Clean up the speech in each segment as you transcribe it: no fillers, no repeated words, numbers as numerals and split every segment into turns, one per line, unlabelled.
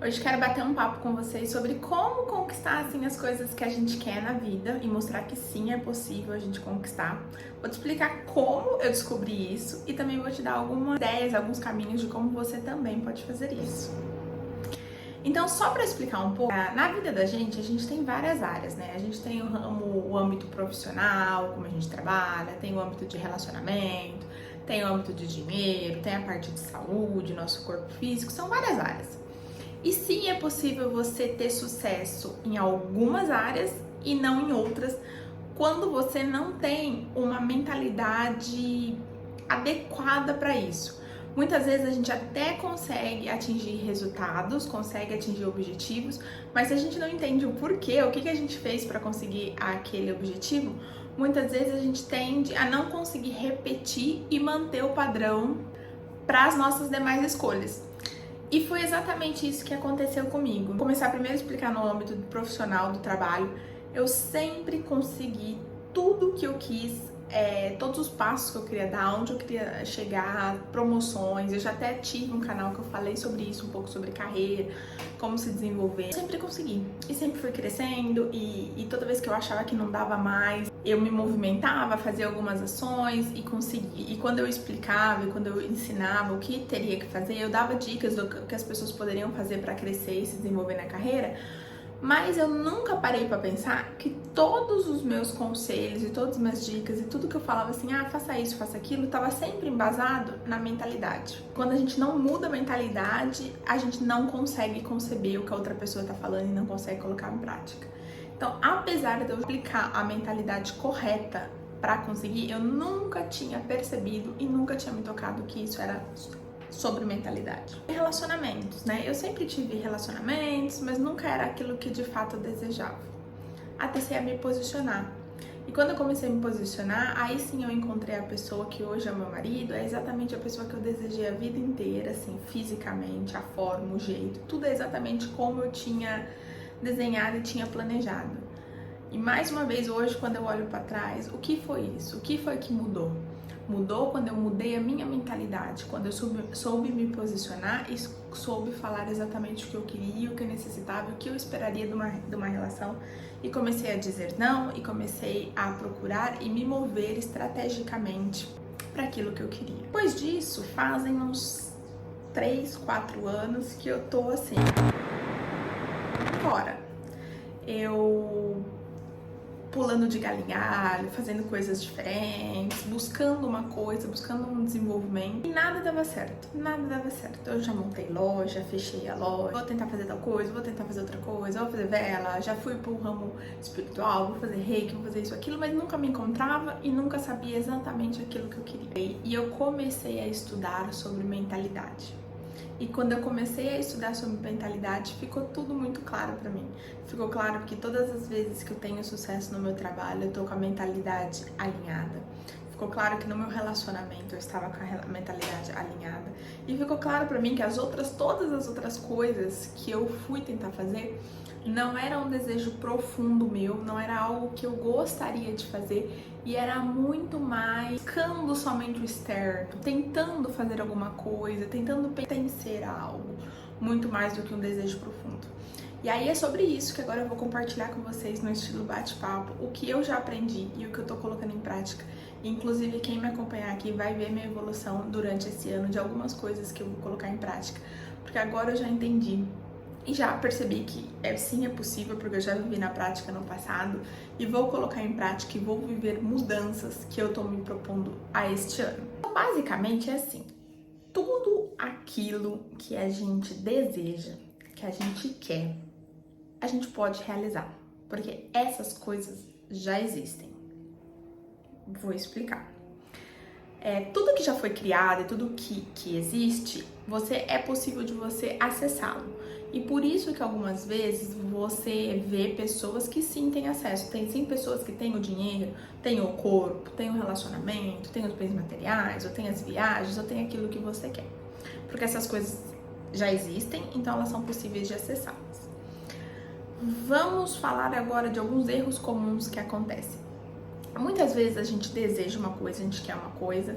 Hoje quero bater um papo com vocês sobre como conquistar assim as coisas que a gente quer na vida e mostrar que sim, é possível a gente conquistar. Vou te explicar como eu descobri isso e também vou te dar algumas ideias, alguns caminhos de como você também pode fazer isso. Então, só para explicar um pouco, na vida da gente, a gente tem várias áreas, né? A gente tem o âmbito profissional, como a gente trabalha, tem o âmbito de relacionamento, tem o âmbito de dinheiro, tem a parte de saúde, nosso corpo físico, são várias áreas. E sim, é possível você ter sucesso em algumas áreas e não em outras, quando você não tem uma mentalidade adequada para isso. Muitas vezes a gente até consegue atingir resultados, consegue atingir objetivos, mas se a gente não entende o porquê, o que a gente fez para conseguir aquele objetivo, muitas vezes a gente tende a não conseguir repetir e manter o padrão para as nossas demais escolhas. E foi exatamente isso que aconteceu comigo. Vou começar primeiro a explicar no âmbito profissional do trabalho. Eu sempre consegui tudo que eu quis, todos os passos que eu queria dar, onde eu queria chegar, promoções. Eu já até tive um canal que eu falei sobre isso, um pouco sobre carreira, como se desenvolver. Eu sempre consegui e sempre fui crescendo e toda vez que eu achava que não dava mais, eu me movimentava, fazia algumas ações e consegui. E quando eu explicava e quando eu ensinava o que teria que fazer, eu dava dicas do que as pessoas poderiam fazer para crescer e se desenvolver na carreira. Mas eu nunca parei para pensar que todos os meus conselhos e todas as minhas dicas e tudo que eu falava assim, faça isso, faça aquilo, estava sempre embasado na mentalidade. Quando a gente não muda a mentalidade, a gente não consegue conceber o que a outra pessoa está falando e não consegue colocar em prática. Então, apesar de eu aplicar a mentalidade correta para conseguir, eu nunca tinha percebido e nunca tinha me tocado que isso era sobre mentalidade. E relacionamentos, né? Eu sempre tive relacionamentos, mas nunca era aquilo que de fato eu desejava. Até ser a me posicionar. E quando eu comecei a me posicionar, aí sim eu encontrei a pessoa que hoje é meu marido, é exatamente a pessoa que eu desejei a vida inteira, assim, fisicamente, a forma, o jeito, tudo é exatamente como eu tinha desenhado e tinha planejado. E mais uma vez hoje, quando eu olho para trás, o que foi isso? O que foi que mudou? Mudou quando eu mudei a minha mentalidade, quando eu soube me posicionar e soube falar exatamente o que eu queria, o que eu necessitava, o que eu esperaria de uma relação e comecei a dizer não e comecei a procurar e me mover estrategicamente para aquilo que eu queria. Depois disso, fazem uns 3, 4 anos que eu tô assim, fora. Eu pulando de galho em galho, fazendo coisas diferentes, buscando uma coisa, buscando um desenvolvimento. E nada dava certo, nada dava certo. Eu já montei loja, fechei a loja, vou tentar fazer tal coisa, vou tentar fazer outra coisa, vou fazer vela, já fui pro ramo espiritual, vou fazer reiki, vou fazer isso, aquilo, mas nunca me encontrava e nunca sabia exatamente aquilo que eu queria. E eu comecei a estudar sobre mentalidade. E quando eu comecei a estudar sobre mentalidade, ficou tudo muito claro pra mim. Ficou claro que todas as vezes que eu tenho sucesso no meu trabalho, eu tô com a mentalidade alinhada. Ficou claro que no meu relacionamento eu estava com a mentalidade alinhada. E ficou claro pra mim que todas as outras coisas que eu fui tentar fazer, não era um desejo profundo meu, não era algo que eu gostaria de fazer e era muito mais buscando somente o externo, tentando fazer alguma coisa, tentando pertencer a algo, muito mais do que um desejo profundo. E aí é sobre isso que agora eu vou compartilhar com vocês no estilo bate-papo, o que eu já aprendi e o que eu tô colocando em prática. Inclusive quem me acompanhar aqui vai ver minha evolução durante esse ano de algumas coisas que eu vou colocar em prática, porque agora eu já entendi e já percebi que sim, é possível, porque eu já vivi na prática no passado e vou colocar em prática e vou viver mudanças que eu tô me propondo a este ano. Então, basicamente é assim, tudo aquilo que a gente deseja, que a gente quer, a gente pode realizar, porque essas coisas já existem. Vou explicar. Tudo que já foi criado e tudo que existe, é possível de você acessá-lo. E por isso que algumas vezes você vê pessoas que sim têm acesso. Tem sim pessoas que têm o dinheiro, têm o corpo, têm o relacionamento, têm os bens materiais, ou têm as viagens, ou têm aquilo que você quer. Porque essas coisas já existem, então elas são possíveis de acessá-las. Vamos falar agora de alguns erros comuns que acontecem. Muitas vezes a gente deseja uma coisa, a gente quer uma coisa,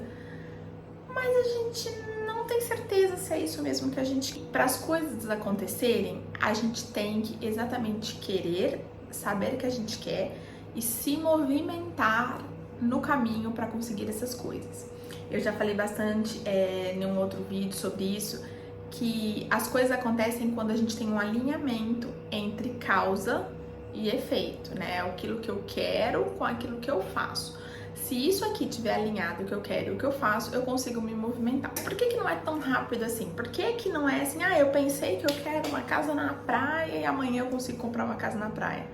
mas a gente não tem certeza se é isso mesmo que a gente quer. Para as coisas acontecerem, a gente tem que exatamente querer, saber que a gente quer e se movimentar no caminho para conseguir essas coisas. Eu já falei bastante em um outro vídeo sobre isso, que as coisas acontecem quando a gente tem um alinhamento entre causa e efeito, né? Aquilo que eu quero com aquilo que eu faço. Se isso aqui estiver alinhado, o que eu quero e o que eu faço, eu consigo me movimentar. Por que não é tão rápido assim? Por que não é assim, eu pensei que eu quero uma casa na praia e amanhã eu consigo comprar uma casa na praia?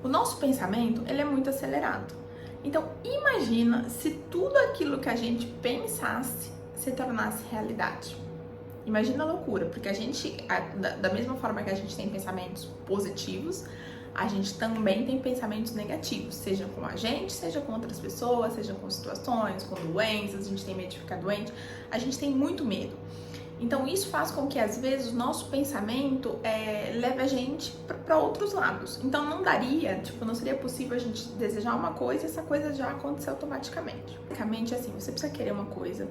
O nosso pensamento, ele é muito acelerado. Então, imagina se tudo aquilo que a gente pensasse se tornasse realidade. Imagina a loucura, porque a gente, da mesma forma que a gente tem pensamentos positivos, a gente também tem pensamentos negativos, seja com a gente, seja com outras pessoas, seja com situações, com doenças, a gente tem medo de ficar doente, a gente tem muito medo. Então isso faz com que às vezes o nosso pensamento leve a gente para outros lados. Então não daria, não seria possível a gente desejar uma coisa e essa coisa já acontecer automaticamente. Basicamente assim, você precisa querer uma coisa,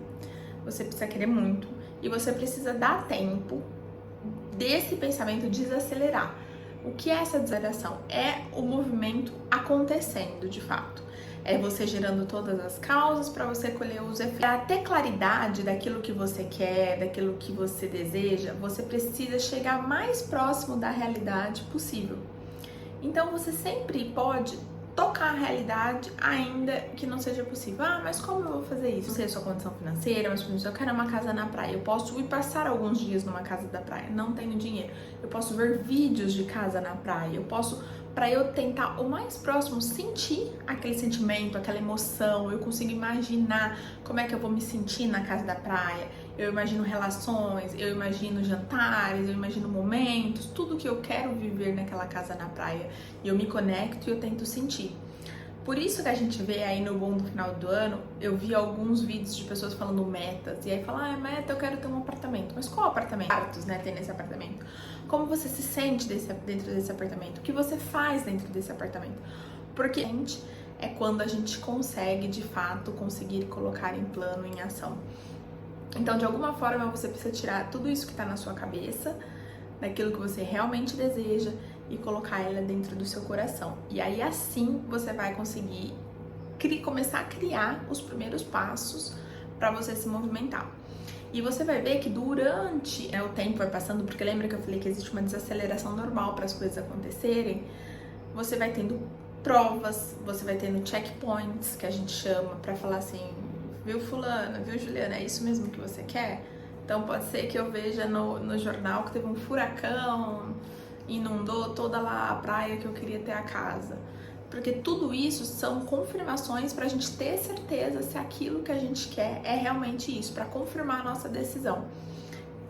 você precisa querer muito e você precisa dar tempo desse pensamento desacelerar. O que é essa desaceleração? É o movimento acontecendo de fato. É você gerando todas as causas para você colher os efeitos. Para ter claridade daquilo que você quer, daquilo que você deseja, você precisa chegar mais próximo da realidade possível. Então você sempre pode tocar a realidade ainda que não seja possível. Mas como eu vou fazer isso? Não sei a sua condição financeira, mas por exemplo, eu quero uma casa na praia. Eu posso ir passar alguns dias numa casa da praia, não tenho dinheiro. Eu posso ver vídeos de casa na praia. Eu posso, para eu tentar o mais próximo sentir aquele sentimento, aquela emoção, eu consigo imaginar como é que eu vou me sentir na casa da praia. Eu imagino relações, eu imagino jantares, eu imagino momentos, tudo que eu quero viver naquela casa na praia. E eu me conecto e eu tento sentir. Por isso que a gente vê aí no Boom do final do ano, eu vi alguns vídeos de pessoas falando metas. E aí fala, meta, eu quero ter um apartamento. Mas qual apartamento? Quartos, né, tem nesse apartamento. Como você se sente dentro desse apartamento? O que você faz dentro desse apartamento? Porque é quando a gente consegue, de fato, conseguir colocar em plano, em ação. Então, de alguma forma, você precisa tirar tudo isso que está na sua cabeça, daquilo que você realmente deseja, e colocar ela dentro do seu coração. E aí, assim, você vai conseguir começar a criar os primeiros passos para você se movimentar. E você vai ver que durante o tempo vai passando, porque lembra que eu falei que existe uma desaceleração normal para as coisas acontecerem, você vai tendo provas, você vai tendo checkpoints, que a gente chama, para falar assim, viu fulana, viu Juliana, é isso mesmo que você quer? Então pode ser que eu veja no jornal que teve um furacão, inundou toda lá a praia que eu queria ter a casa. Porque tudo isso são confirmações para a gente ter certeza se aquilo que a gente quer é realmente isso, para confirmar a nossa decisão,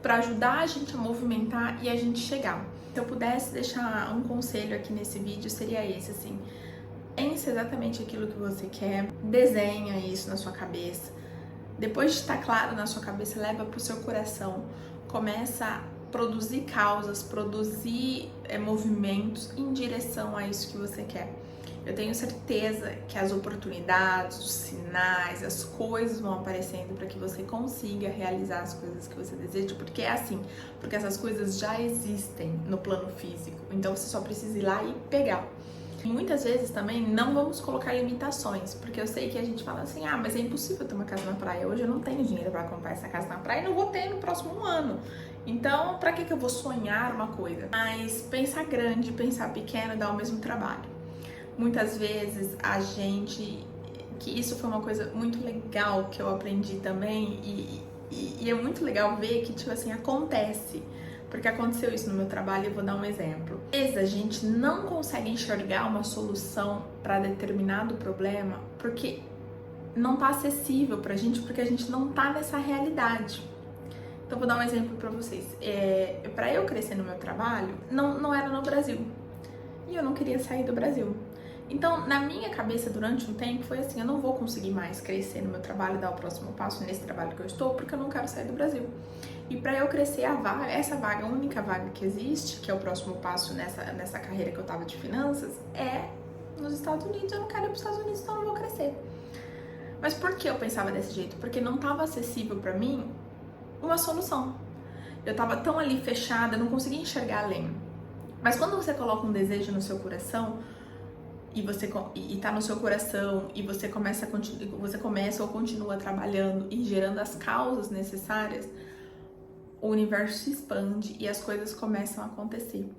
para ajudar a gente a movimentar e a gente chegar. Se eu pudesse deixar um conselho aqui nesse vídeo, seria esse, assim, pense exatamente aquilo que você quer, desenha isso na sua cabeça, depois de estar claro na sua cabeça, leva para o seu coração, começa a produzir causas, produzir movimentos em direção a isso que você quer. Eu tenho certeza que as oportunidades, os sinais, as coisas vão aparecendo para que você consiga realizar as coisas que você deseja, porque é assim, porque essas coisas já existem no plano físico, então você só precisa ir lá e pegar. E muitas vezes também não vamos colocar limitações, porque eu sei que a gente fala assim, mas é impossível ter uma casa na praia, hoje eu não tenho dinheiro para comprar essa casa na praia e não vou ter no próximo ano. Então, para que eu vou sonhar uma coisa? Mas pensar grande, pensar pequeno dá o mesmo trabalho. Muitas vezes que isso foi uma coisa muito legal que eu aprendi também e é muito legal ver que, assim, acontece. Porque aconteceu isso no meu trabalho e eu vou dar um exemplo. Às vezes a gente não consegue enxergar uma solução para determinado problema porque não tá acessível pra gente, porque a gente não tá nessa realidade. Então vou dar um exemplo pra vocês. Para eu crescer no meu trabalho, não era no Brasil. E eu não queria sair do Brasil. Então, na minha cabeça, durante um tempo, foi assim, eu não vou conseguir mais crescer no meu trabalho, dar o próximo passo nesse trabalho que eu estou, porque eu não quero sair do Brasil. E para eu crescer essa vaga, a única vaga que existe, que é o próximo passo nessa carreira que eu tava de finanças, é nos Estados Unidos. Eu não quero ir para os Estados Unidos, então eu não vou crescer. Mas por que eu pensava desse jeito? Porque não estava acessível para mim uma solução. Eu tava tão ali fechada, não conseguia enxergar além. Mas quando você coloca um desejo no seu coração, e tá no seu coração, e você começa ou continua trabalhando e gerando as causas necessárias, o universo se expande e as coisas começam a acontecer.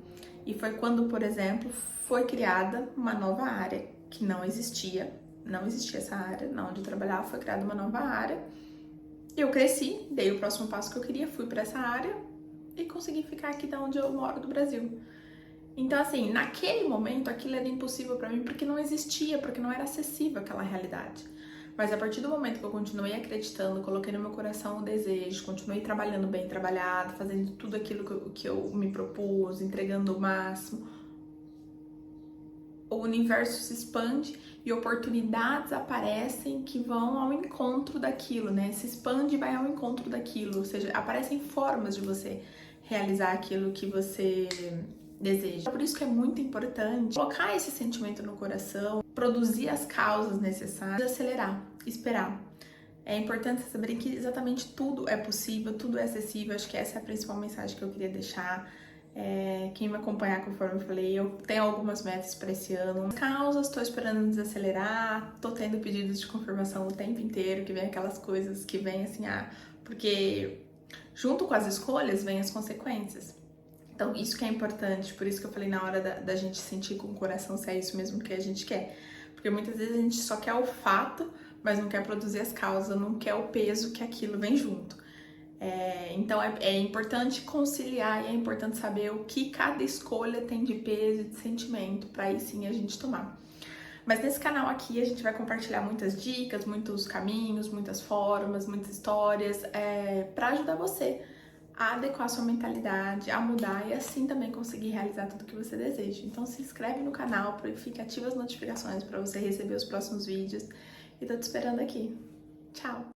E foi quando, por exemplo, foi criada uma nova área que não existia essa área, na onde eu trabalhava, foi criada uma nova área. Eu cresci, dei o próximo passo que eu queria, fui para essa área e consegui ficar aqui da onde eu moro, do Brasil. Então, assim, naquele momento aquilo era impossível para mim porque não existia, porque não era acessível aquela realidade. Mas a partir do momento que eu continuei acreditando, coloquei no meu coração o desejo, continuei trabalhando bem trabalhado, fazendo tudo aquilo que eu me propus, entregando o máximo, o universo se expande e oportunidades aparecem que vão ao encontro daquilo, né? Se expande e vai ao encontro daquilo, ou seja, aparecem formas de você realizar aquilo que você deseja. Por isso que é muito importante colocar esse sentimento no coração, produzir as causas necessárias e acelerar, esperar. É importante saber que exatamente tudo é possível, tudo é acessível. Acho que essa é a principal mensagem que eu queria deixar. Quem me acompanhar, conforme eu falei, eu tenho algumas metas para esse ano. Causas, estou esperando desacelerar, estou tendo pedidos de confirmação o tempo inteiro, que vem aquelas coisas que vem assim, porque junto com as escolhas vem as consequências. Então, isso que é importante, por isso que eu falei na hora da gente sentir com o coração se é isso mesmo que a gente quer. Porque muitas vezes a gente só quer o fato, mas não quer produzir as causas, não quer o peso que aquilo vem junto. Então é importante conciliar e é importante saber o que cada escolha tem de peso e de sentimento, para aí sim a gente tomar. Mas nesse canal aqui a gente vai compartilhar muitas dicas, muitos caminhos, muitas formas, muitas histórias, para ajudar você a adequar sua mentalidade, a mudar e assim também conseguir realizar tudo que você deseja. Então se inscreve no canal, fica ativa as notificações para você receber os próximos vídeos e tô te esperando aqui. Tchau!